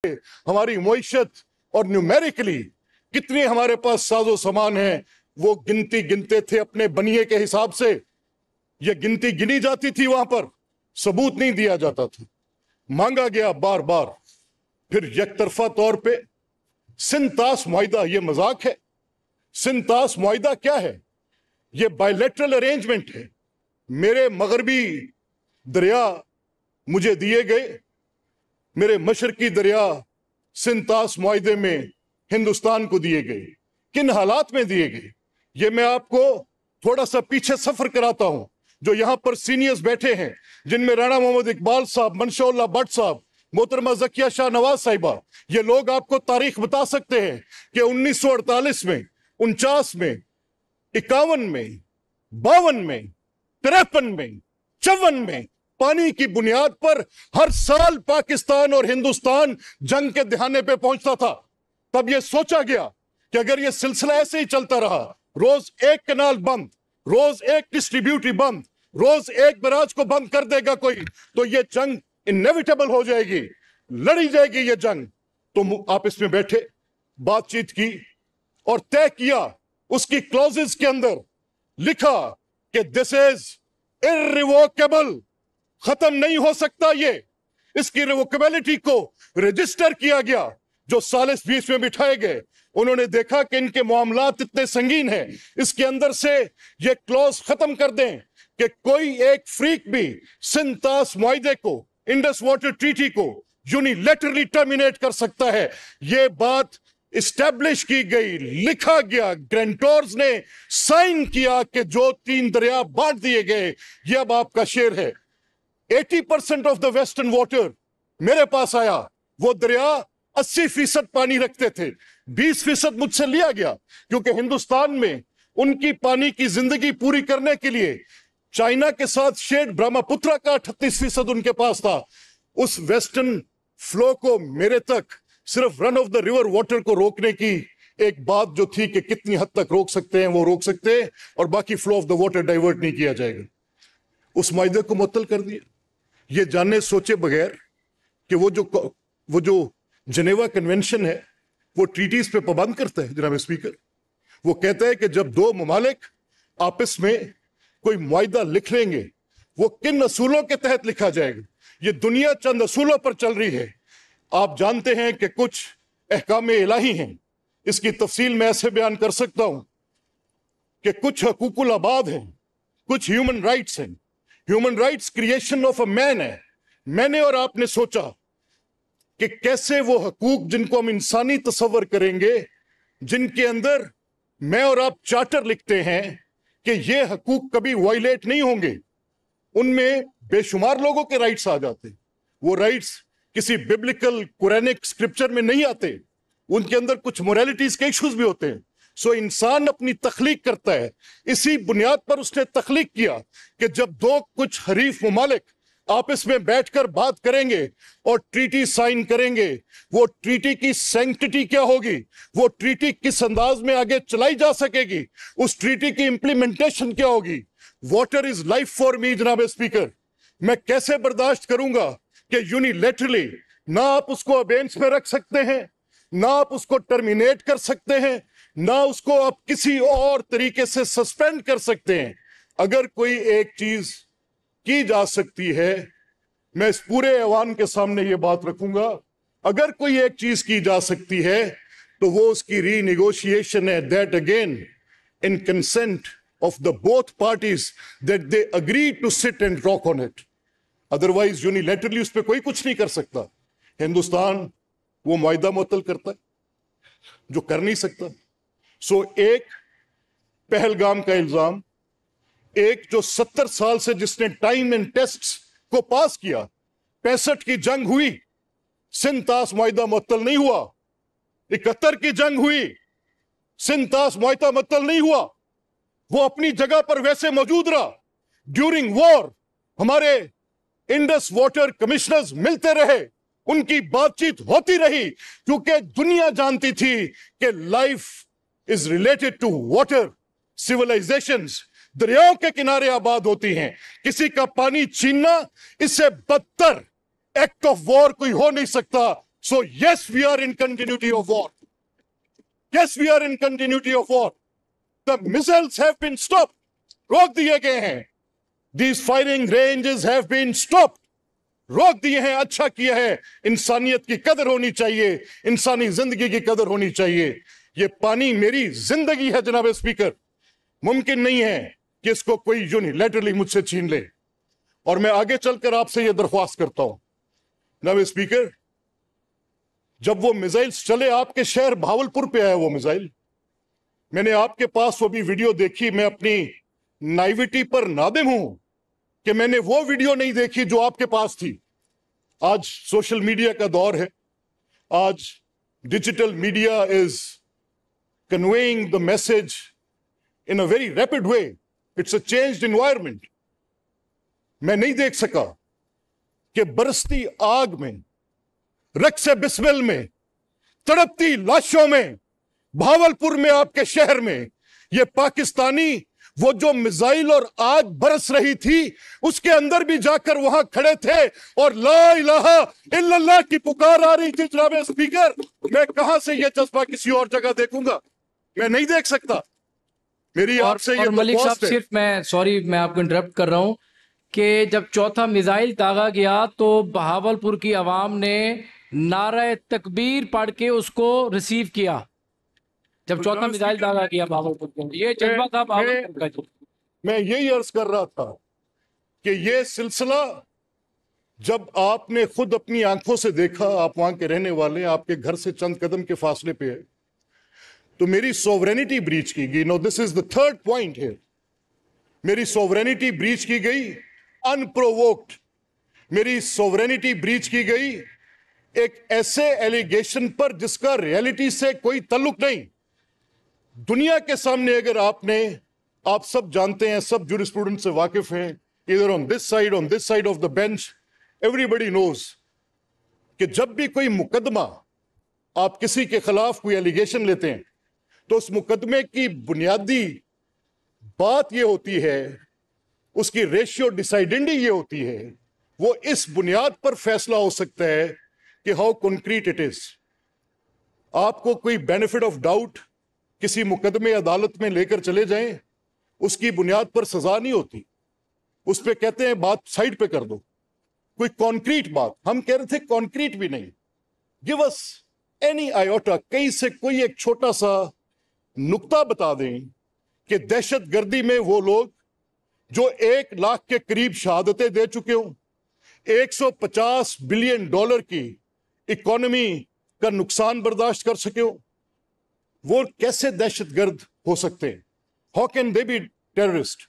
हमारी मईशत और न्यूमेरिकली कितने हमारे पास साजो सामान है, वो गिनती गिनते थे अपने बनिए के हिसाब से। ये गिनती गिनी जाती थी, वहां पर सबूत नहीं दिया जाता था, मांगा गया बार बार। फिर यकतरफा तौर पे सिंतास मुआहिदा, ये मजाक है। सिंतास मुआहिदा क्या है? ये बायलैटरल अरेंजमेंट है। मेरे मगरबी दरिया मुझे दिए गए, मेरे मशरकी दरिया सिंतास मुआहिदे में हिंदुस्तान को दिए गए। किन हालात में दिए गए, ये मैं आपको थोड़ा सा पीछे सफर कराता हूं। जो यहां पर सीनियर्स बैठे हैं, जिनमें राणा मोहम्मद इकबाल साहब, मंशा भट्ट साहब, मोहतरमा ज़किया शाह नवाज साहिबा, ये लोग आपको तारीख बता सकते हैं कि 1948 में, 49 में, 51 में, 52 में, 53 में, 54 में पानी की बुनियाद पर हर साल पाकिस्तान और हिंदुस्तान जंग के दहाने पे पहुंचता था। तब यह सोचा गया कि अगर यह सिलसिला ऐसे ही चलता रहा, रोज एक कनाल बंद, रोज एक डिस्ट्रीब्यूटरी बंद, रोज एक बराज को बंद कर देगा कोई, तो यह जंग इनएविटेबल हो जाएगी, लड़ी जाएगी ये जंग। तो आप इसमें बैठे, बातचीत की और तय किया। उसकी क्लॉजेस के अंदर लिखा कि दिस इज इर्रिवोकेबल, खत्म नहीं हो सकता ये। इसकी रिवोकेबिलिटी को रजिस्टर किया गया। जो सालिस बीच में बिठाए गए, उन्होंने देखा कि इनके मामलात इतने संगीन हैं, इसके अंदर से ये क्लॉज खत्म कर दें कि कोई एक फ्रीक भी सिंतास मुआहिदे को, इंडस वाटर ट्रीटी को यूनिलैटरली टर्मिनेट कर सकता है। ये बात इस्टेब्लिश की गई, लिखा गया, ग्रेंटोर्स ने साइन किया कि जो 3 दरिया बांट दिए गए, ये अब आपका शेर है। 80% ऑफ द वेस्टर्न वाटर मेरे पास आया। वो दरिया 80% पानी रखते थे, 20% मुझसे लिया गया, क्योंकि हिंदुस्तान में उनकी पानी की जिंदगी पूरी करने के लिए चाइना के साथ शेड ब्रह्मपुत्रा का 38% उनके पास था। उस वेस्टर्न फ्लो को मेरे तक सिर्फ run of the river water को रोकने की एक बात जो थी कि कितनी हद तक रोक सकते हैं वो रोक सकते हैं, और बाकी flow of the water divert नहीं किया जाएगा। उस मुआहिदे को मुअत्तल कर दिया, ये जानने सोचे बगैर कि वो जो जनेवा कन्वेंशन है वो ट्रीटीज पे पाबंद करता है। जनाब स्पीकर, वो कहता है कि जब 2 ममालिक आपस में कोई मुआहिदा लिख लेंगे, वो किन असूलों के तहत लिखा जाएगा। ये दुनिया चंद असूलों पर चल रही है। आप जानते हैं कि कुछ अहकाम इलाही हैं, इसकी तफसील मैं ऐसे बयान कर सकता हूं कि कुछ हकूकुल आबाद हैं, कुछ ह्यूमन राइट्स हैं। Human rights creation of a man है। मैंने और आपने सोचा कि कैसे वो हकूक जिनको हम इंसानी तस्वर करेंगे, जिनके अंदर मैं और आप चार्टर लिखते हैं कि ये हकूक कभी वायलेट नहीं होंगे, उनमें बेशुमार लोगों के राइट्स आ जाते। वो राइट्स किसी बिब्लिकल कुरानिक स्क्रिप्चर में नहीं आते, उनके अंदर कुछ मोरालिटीज के इश्यूज भी होते हैं। सो इंसान अपनी तख्लीक करता है। इसी बुनियाद पर उसने तख्लीक किया कि जब 2 कुछ हरीफ ममालिक आपस में बैठकर बात करेंगे और ट्रीटी साइन करेंगे, वो ट्रीटी की सैंक्टिटी क्या होगी, वो ट्रीटी किस अंदाज में आगे चलाई जा सकेगी, उस ट्रीटी की इंप्लीमेंटेशन क्या होगी। Water is life for me. जनाब स्पीकर, मैं कैसे बर्दाश्त करूंगा कि यूनिलैटरली ना आप उसको अबेंस में रख सकते हैं, ना आप उसको टर्मिनेट कर सकते हैं, ना उसको आप किसी और तरीके से सस्पेंड कर सकते हैं। अगर कोई एक चीज की जा सकती है, मैं इस पूरे ऐवान के सामने ये बात रखूंगा, अगर कोई एक चीज की जा सकती है तो वो उसकी रीनिगोशिएशन है, that again in consent of the both parties that they agree to sit and rock on it. Otherwise unilaterally उस पर कोई कुछ नहीं कर सकता। हिंदुस्तान वो मुआहिदा मुअत्तल करता है जो कर नहीं सकता। सो एक पहलगाम का इल्जाम, एक जो 70 साल से जिसने टाइम एंड टेस्ट्स को पास किया, 65 की जंग हुई, सिंतास मुआहिदा मुअत्तल नहीं हुआ। 71 की जंग हुई, सिंतास मुआहिदा मुअत्तल नहीं हुआ। वो अपनी जगह पर वैसे मौजूद रहा। ड्यूरिंग वॉर हमारे इंडस वाटर कमिश्नर्स मिलते रहे, उनकी बातचीत होती रही, क्योंकि दुनिया जानती थी कि life is related to water. Civilizations दरियाओं के किनारे आबाद होती हैं। किसी का पानी छीनना, इससे बदतर एक्ट ऑफ वॉर कोई हो नहीं सकता। So yes, we are in continuity of war. Yes, we are in continuity of war. The missiles have been stopped. रोक दिए गए हैं. These firing ranges have been stopped. रोक दिए हैं. अच्छा किया है. इंसानियत की कदर होनी चाहिए, इंसानी जिंदगी की कदर होनी चाहिए. ये पानी मेरी जिंदगी है जनाब स्पीकर. मुमकिन नहीं है कि इसको कोई यूनिलैटरली मुझसे छीन ले. और मैं आगे चलकर आपसे यह दरख्वास्त करता हूं जनाब स्पीकर, जब वो मिसाइल्स चले, आपके शहर भावलपुर पे आया वो मिसाइल, मैंने आपके पास वो भी वीडियो देखी. मैं अपनी नाइविटी पर नादिम हूं कि मैंने वो वीडियो नहीं देखी जो आपके पास थी. आज सोशल मीडिया का दौर है. आज digital media is conveying the message in a very rapid way. It's a changed environment. मैं नहीं देख सका कि बरसती आग में, रक्स बिस्मिल में, तड़पती लाशों में, भावलपुर में, आपके शहर में, ये पाकिस्तानी वो जो मिसाइल और आग बरस रही थी उसके अंदर भी जाकर वहां खड़े थे और ला इलाहा इल्लल्लाह की पुकार आ रही थी. जनाब स्पीकर, मैं कहां से ये जज्बा किसी और जगह देखूंगा? मैं नहीं देख सकता. मेरी आपसे ये मलिक साहब, सिर्फ मैं आपको इंटरप्ट कर रहा हूं कि जब चौथा मिसाइल दागा गया तो बहावलपुर की आवाम ने नारा तकबीर पढ़ के उसको रिसीव किया. जब चौथा मिसाइल दागा गया बहावलपुर के, ये जज्बा था बहावलपुर का. मैं यही अर्ज कर रहा था कि ये सिलसिला जब आपने खुद अपनी आंखों से देखा, आप वहां के रहने वाले, आपके घर से चंद कदम के फासले पे है, तो मेरी सोवरेनिटी ब्रीच की गई. No, this is the third point है. मेरी सोवरेनिटी ब्रीच की गई अनप्रोवोक्ड. मेरी सोवरेनिटी ब्रीच की गई एक ऐसे एलिगेशन पर जिसका रियलिटी से कोई ताल्लुक नहीं. दुनिया के सामने अगर आप सब जानते हैं, सब जूरिस्प्रूडेंस से वाकिफ हैं, इधर on this side of the bench, everybody knows कि जब भी कोई मुकदमा, आप किसी के खिलाफ कोई एलिगेशन लेते हैं तो उस मुकदमे की बुनियादी बात ये होती है, उसकी रेशियो डिसाइडेंडी ये होती है, वो इस बुनियाद पर फैसला हो सकता है कि हाउ कॉन्क्रीट इट इज. आपको कोई बेनिफिट ऑफ डाउट किसी मुकदमे अदालत में लेकर चले जाएं, उसकी बुनियाद पर सजा नहीं होती. उस पे कहते हैं बात साइड पे कर दो. कोई कॉन्क्रीट बात, हम कह रहे थे कॉन्क्रीट भी नहीं. गिव अस एनी आयोटा, कहीं से कोई एक छोटा सा नुक्ता बता दें कि दहशतगर्दी में वो लोग जो 1 लाख के करीब शहादतें दे चुके हों, 150 बिलियन डॉलर की इकोनॉमी का नुकसान बर्दाश्त कर सके हो, वो कैसे दहशतगर्द हो सकते हैं? How can they B terrorist?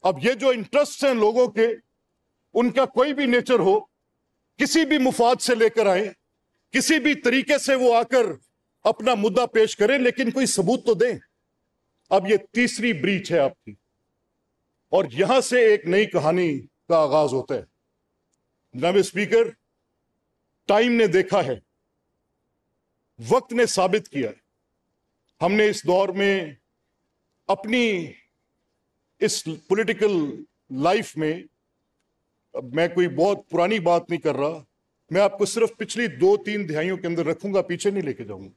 अब ये जो इंटरेस्ट हैं लोगों के, उनका कोई भी नेचर हो, किसी भी मुफाद से लेकर आए, किसी भी तरीके से वो आकर अपना मुद्दा पेश करें, लेकिन कोई सबूत तो दें. अब ये तीसरी ब्रीच है आपकी, और यहां से एक नई कहानी का आगाज होता है. जनाब स्पीकर, टाइम ने देखा है, वक्त ने साबित किया है, हमने इस दौर में अपनी इस पॉलिटिकल लाइफ में, अब मैं कोई बहुत पुरानी बात नहीं कर रहा, मैं आपको सिर्फ पिछली 2-3 दिहाइयों के अंदर रखूंगा, पीछे नहीं लेके जाऊंगा,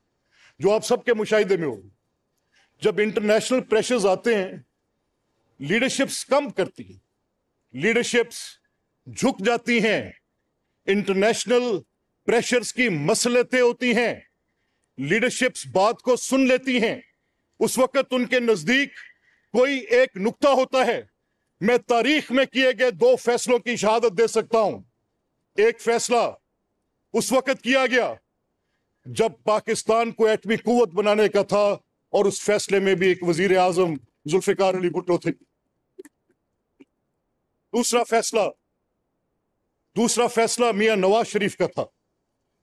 जो आप सबके मुशाहिदे में हो. जब इंटरनेशनल प्रेशर्स आते हैं, लीडरशिप्स कम करती हैं, लीडरशिप्स झुक जाती हैं, इंटरनेशनल प्रेशर्स की मसलतें होती हैं, लीडरशिप्स बात को सुन लेती हैं. उस वक्त उनके नजदीक कोई एक नुक्ता होता है. मैं तारीख में किए गए 2 फैसलों की शहादत दे सकता हूं. एक फैसला उस वक्त किया गया जब पाकिस्तान को एटमी कुव्वत बनाने का था, और उस फैसले में भी एक वजीर आजम जुल्फिकार अली भुट्टो थे. दूसरा फैसला मियां नवाज शरीफ का था,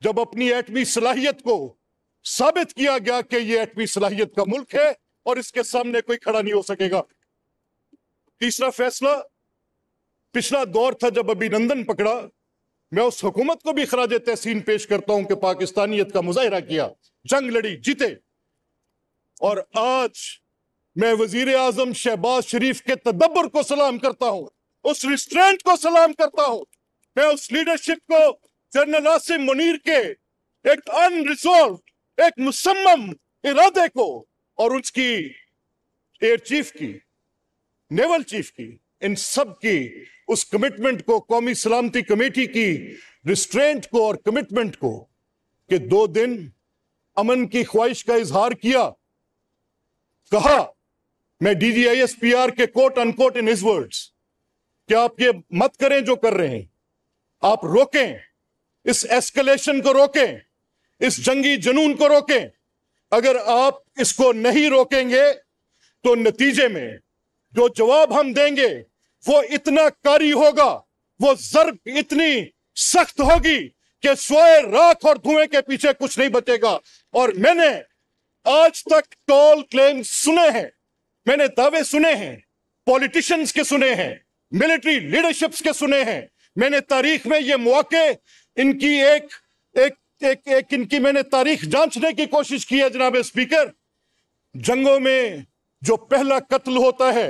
जब अपनी एटमी सलाहियत को साबित किया गया कि यह एटमी सलाहियत का मुल्क है और इसके सामने कोई खड़ा नहीं हो सकेगा. तीसरा फैसला पिछला दौर था जब अभिनंदन पकड़ा. मैं उस हुकूमत को भी खराज तहसीन पेश करता हूं कि पाकिस्तानियत का मुजाहिरा किया, जंग लड़ी, जीते. और आज मैं वजीर आजम शहबाज शरीफ के तदब्बर को सलाम करता हूं, उस रिस्ट्रेंट को सलाम करता हूं, मैं उस लीडरशिप को जनरल आसिम मुनीर के एक अनरिजॉल्व, एक मुसम्मम इरादे को और उसकी एयर चीफ की, नेवल चीफ की, इन सब की उस कमिटमेंट को, कौमी सलामती कमेटी की रिस्ट्रेंट को और कमिटमेंट को, कि 2 दिन अमन की ख्वाहिश का इजहार किया, कहा, मैं DGISPR के quote unquote in his words, कि आप ये मत करें जो कर रहे हैं, आप रोकें, इस एस्केलेशन को रोकें, इस जंगी जुनून को रोकें। अगर आप इसको नहीं रोकेंगे तो नतीजे में जो जवाब हम देंगे वो इतना कारी होगा, वो ज़र्ब इतनी सख्त होगी कि सोए राख और धुएं के पीछे कुछ नहीं बचेगा। और मैंने आज तक टॉल क्लेम सुने हैं, मैंने दावे सुने हैं, पॉलिटिशियंस के सुने हैं, मिलिट्री लीडरशिप्स के सुने हैं, मैंने तारीख में ये मौके इनकी इनकी मैंने तारीख जांचने की कोशिश की है जनाब स्पीकर। जंगों में जो पहला कत्ल होता है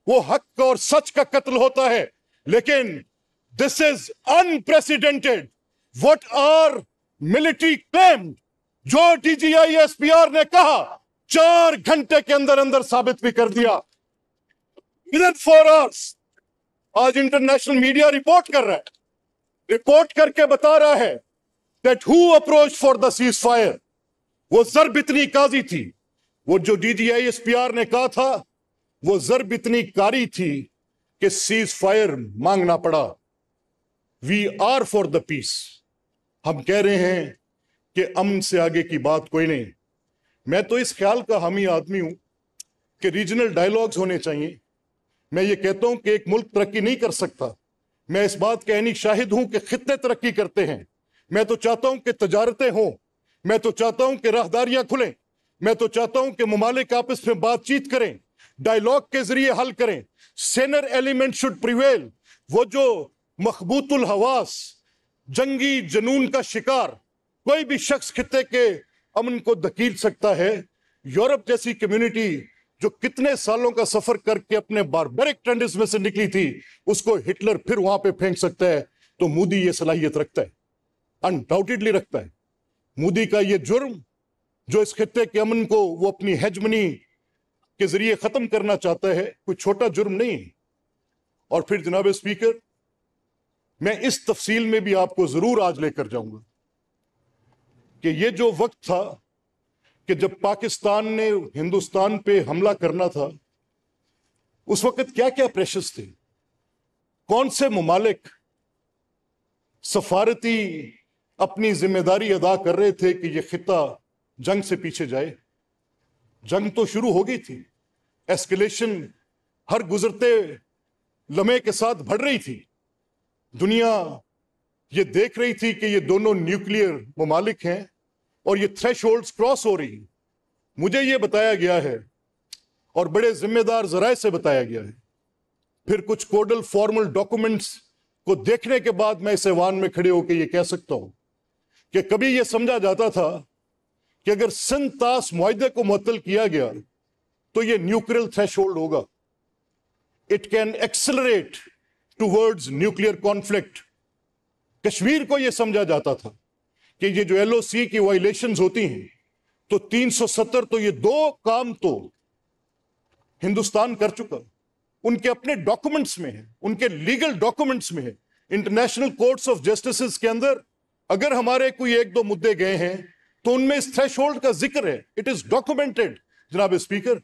वो हक और सच का कत्ल होता है, लेकिन this is unprecedented what are military claim. जो DGISPR ने कहा 4 घंटे के अंदर अंदर साबित भी कर दिया, विदिन 4 आवर्स। आज इंटरनेशनल मीडिया रिपोर्ट कर रहा है, रिपोर्ट करके बता रहा है that who approached for the ceasefire। वो ज़र्ब इतनी काजी थी, वो जो DGISPR ने कहा था वो ज़र्ब इतनी कारी थी कि सीज फायर मांगना पड़ा। We are for the peace. हम कह रहे हैं कि अमन से आगे की बात कोई नहीं। मैं तो इस ख्याल का हामी आदमी हूं कि रीजनल डायलॉग्स होने चाहिए। मैं ये कहता हूं कि एक मुल्क तरक्की नहीं कर सकता, मैं इस बात का ऐनी शाहिद हूं कि खित्ते तरक्की करते हैं। मैं तो चाहता हूं कि तजारतें हों, मैं तो चाहता हूं कि राहदारियां खुलें, मैं तो चाहता हूं कि मुमालिक आपस में बातचीत करें, डायलॉग के जरिए हल करें। सेनर एलिमेंट शुड प्रिवेल। वो जो मखबूतुल हवास, जंगी जुनून का शिकार कोई भी शख्स खित्ते के अमन को धकेल सकता है। यूरोप जैसी कम्युनिटी जो कितने सालों का सफर करके अपने बारबरिक ट्रेंड्स में से निकली थी, उसको हिटलर फिर वहां पे फेंक सकता है। तो मोदी ये सलाहियत रखता है, अनडाउटेडली रखता है। मोदी का ये जुर्म जो इस खित्ते के अमन को वो अपनी हेजमनी के जरिए खत्म करना चाहता है, कोई छोटा जुर्म नहीं है। और फिर जनाब स्पीकर, मैं इस तफसील में भी आपको जरूर आज लेकर जाऊंगा कि ये जो वक्त था कि जब पाकिस्तान ने हिंदुस्तान पे हमला करना था, उस वक्त क्या क्या प्रेशर्स थे, कौन से मुमालिक सफारती अपनी जिम्मेदारी अदा कर रहे थे कि ये खित्ता जंग से पीछे जाए। जंग तो शुरू हो गई थी, एस्केलेशन हर गुजरते लम्हे के साथ बढ़ रही थी। दुनिया ये देख रही थी कि ये दोनों न्यूक्लियर ममालिक हैं और ये थ्रेशोल्ड्स क्रॉस हो रही। मुझे ये बताया गया है और बड़े जिम्मेदार जराए से बताया गया है, फिर कुछ कोडल फॉर्मल डॉक्यूमेंट्स को देखने के बाद मैं इस ऐवान में खड़े होकर ये कह सकता हूं कि कभी ये समझा जाता था कि अगर सिंतास मुआहदे को मुअत्तल किया गया तो ये न्यूक्लियर थ्रेशोल्ड होगा, it can accelerate towards nuclear conflict. Kashmir को यह समझा जाता था कि ये जो LOC की वायलेशंस होती हैं तो 370 तो ये 2 काम तो हिंदुस्तान कर चुका, उनके अपने डॉक्यूमेंट्स में है, उनके लीगल डॉक्यूमेंट्स में है, इंटरनेशनल कोर्ट्स ऑफ जस्टिस के अंदर अगर हमारे कोई 1-2 मुद्दे गए हैं तो उनमें इस थ्रेशोल्ड का जिक्र है, इट इज डॉक्यूमेंटेड जनाब स्पीकर।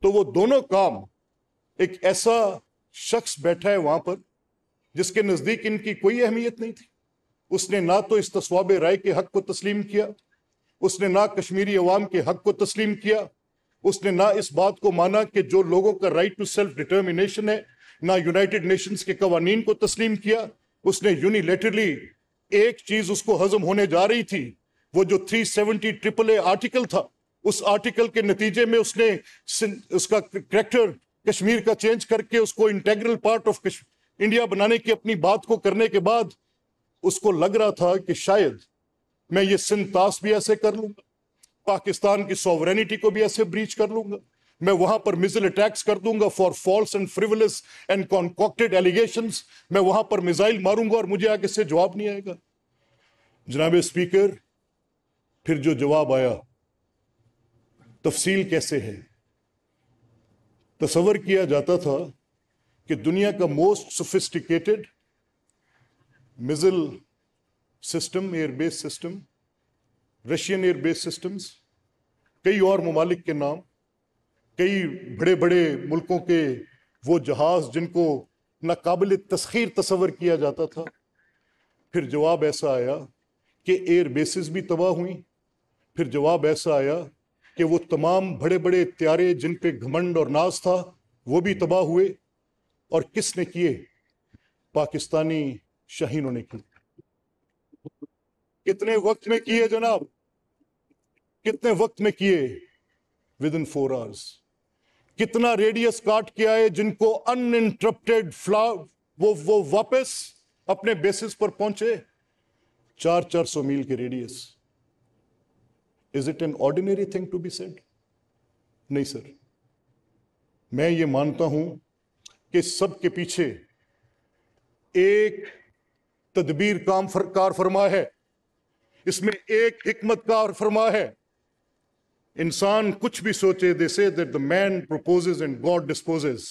तो वो दोनों काम एक ऐसा शख्स बैठा है वहां पर जिसके नजदीक इनकी कोई अहमियत नहीं थी। उसने ना तो इस तस्वाबे राय के हक को तस्लीम किया, उसने ना कश्मीरी अवाम के हक को तस्लीम किया, उसने ना इस बात को माना कि जो लोगों का राइट टू सेल्फ डिटर्मिनेशन है, ना यूनाइटेड नेशंस के कवानीन को तस्लीम किया। उसने यूनिलेटरली एक चीज उसको हजम होने जा रही थी, वो जो 370 AAA आर्टिकल था, उस आर्टिकल के नतीजे में उसने उसका करैक्टर कश्मीर का चेंज करके उसको इंटेग्रल पार्ट ऑफ इंडिया बनाने की अपनी बात को करने के बाद उसको लग रहा था कि शायद मैं ये सिंतास भी ऐसे कर लूंगा, पाकिस्तान की सॉवरेनिटी को भी ऐसे ब्रीच कर लूंगा, मैं वहां पर मिसाइल अटैक्स कर दूंगा for false and frivolous and concocted allegations, मैं वहां पर मिसाइल मारूंगा और मुझे आगे से जवाब नहीं आएगा। जनाब स्पीकर, پھر جو جواب آیا تفصیل کیسے ہے. تصور کیا جاتا تھا کہ دنیا کا most sophisticated missile system, air base system, Russian air base systems, کئی اور ممالک کے نام، کئی بڑے بڑے ملکوں کے وہ جہاز جن کو ناقابل تسخیر تصور کیا جاتا تھا. پھر جواب ایسا آیا کہ ایئر بیسز بھی تباہ ہوئیں. پھر جواب ایسا آیا کہ وہ تمام بڑے بڑے طیارے جن پہ گھمنڈ اور ناز تھا وہ بھی تباہ ہوئے. اور کس نے کیے؟ پاکستانی شاہینوں نے کیے. کتنے وقت میں کیے جناب؟ کتنے وقت میں کیے؟ within 4 hours. کتنا ریڈیس کاٹ کے آئے جن کو ان انٹرپٹیڈ وہ واپس اپنے بیسس پر پہنچے. 400 میل کے radius. Is it an ordinary thing to be said? نہیں سر. میں یہ مانتا ہوں کہ سب کے پیچھے ایک تدبیر کار فرما ہے، اس میں ایک حکمت کار فرما ہے. انسان کچھ بھی سوچے، they say that the man proposes and God disposes.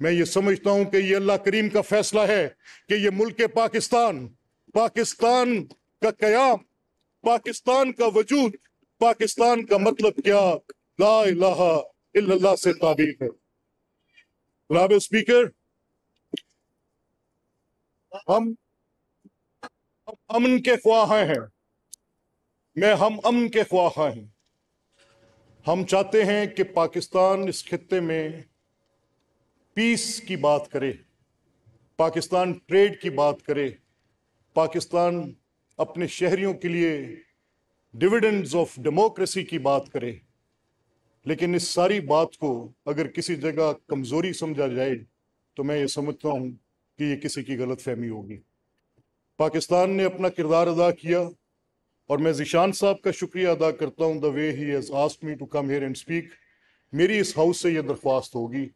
میں یہ سمجھتا ہوں کہ یہ اللہ کریم کا فیصلہ ہے کہ یہ ملک پاکستان، پاکستان کا قیام، پاکستان کا وجود، پاکستان کا مطلب کیا؟ لا الہ الا اللہ سے تعبیر ہے. جناب اسپیکر، ہم امن کے خواہاں ہیں. ہم امن کے خواہاں ہیں. ہم چاہتے ہیں کہ پاکستان اس خطے میں پیس کی بات کرے، پاکستان ٹریڈ کی بات کرے، پاکستان اپنے شہریوں کے لیے ڈیویڈنڈز آف ڈیموکریسی کی بات کرے. لیکن اس ساری بات کو اگر کسی جگہ کمزوری سمجھا جائے تو میں یہ سمجھتا ہوں کہ یہ کسی کی غلط فہمی ہوگی. پاکستان نے اپنا کردار ادا کیا اور میں ذیشان صاحب کا شکریہ ادا کرتا ہوں the way he has asked me to come here and speak. میری اس ہاؤس سے یہ درخواست ہوگی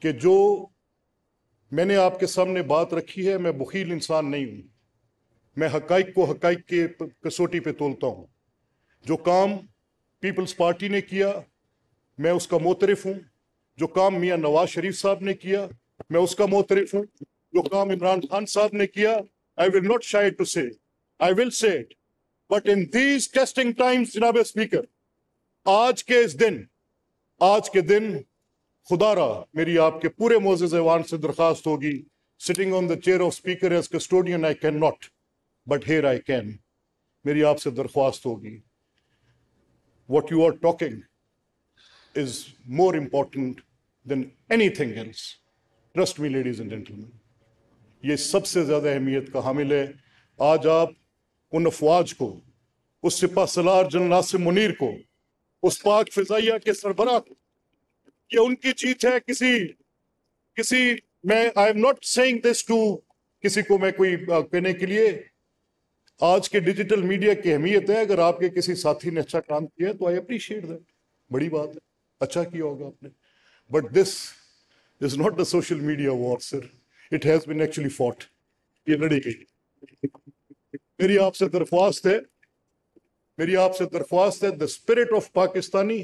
کہ جو میں نے آپ کے سامنے بات رکھی ہے، میں بخیل انسان نہیں ہوں. میں حقائق کو حقائق کے کسوٹی پہ تولتا ہوں. جو کام پیپلز پارٹی نے کیا میں اس کا معترف ہوں. جو کام میاں نواز شریف صاحب نے کیا میں اس کا معترف ہوں. جو کام عمران خان صاحب نے کیا I will not shy to say, I will say it. But in these testing times, جناب اسپیکر، آج کے دن خدا را میری آپ کے پورے معزز ایوان سے درخواست ہوگی. Sitting on the chair of speaker as custodian I cannot, but here I can. میری آپ سے درخواست ہوگی. What you are talking is more important than anything else. Trust me, ladies and gentlemen. یہ سب سے زیادہ اہمیت کا حامل ہے. آج آپ ان افواج کو، اس سپہ سالار جنرل ناصر منیر کو، اس پاک فضائیہ کے سربراہ کو، یہ ان کی جیت ہے. کسی میں I am not saying this to کسی کو میں کوئی کہنے کے لیے. آج کے ڈیجیٹل میڈیا کی اہمیت ہے. اگر آپ کے کسی ساتھی نے اچھا کام کیا ہے تو I appreciate that. بڑی بات ہے، اچھا کیا ہوگا آپ نے. But this is not the social media war, sir. It has been actually fought. یہ لڑی گئی. میری آپ سے درخواست ہے the spirit of Pakistani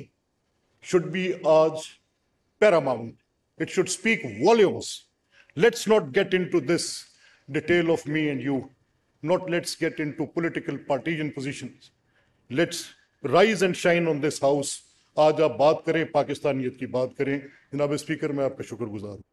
should be آج paramount. It should speak volumes. Let's not get into this detail of me and you. Let's get into political partisan positions. Let's rise and shine on this house. آج آپ بات کریں، پاکستانیت کی بات کریں. جناب speaker, میں آپ کا شکر گزار ہوں.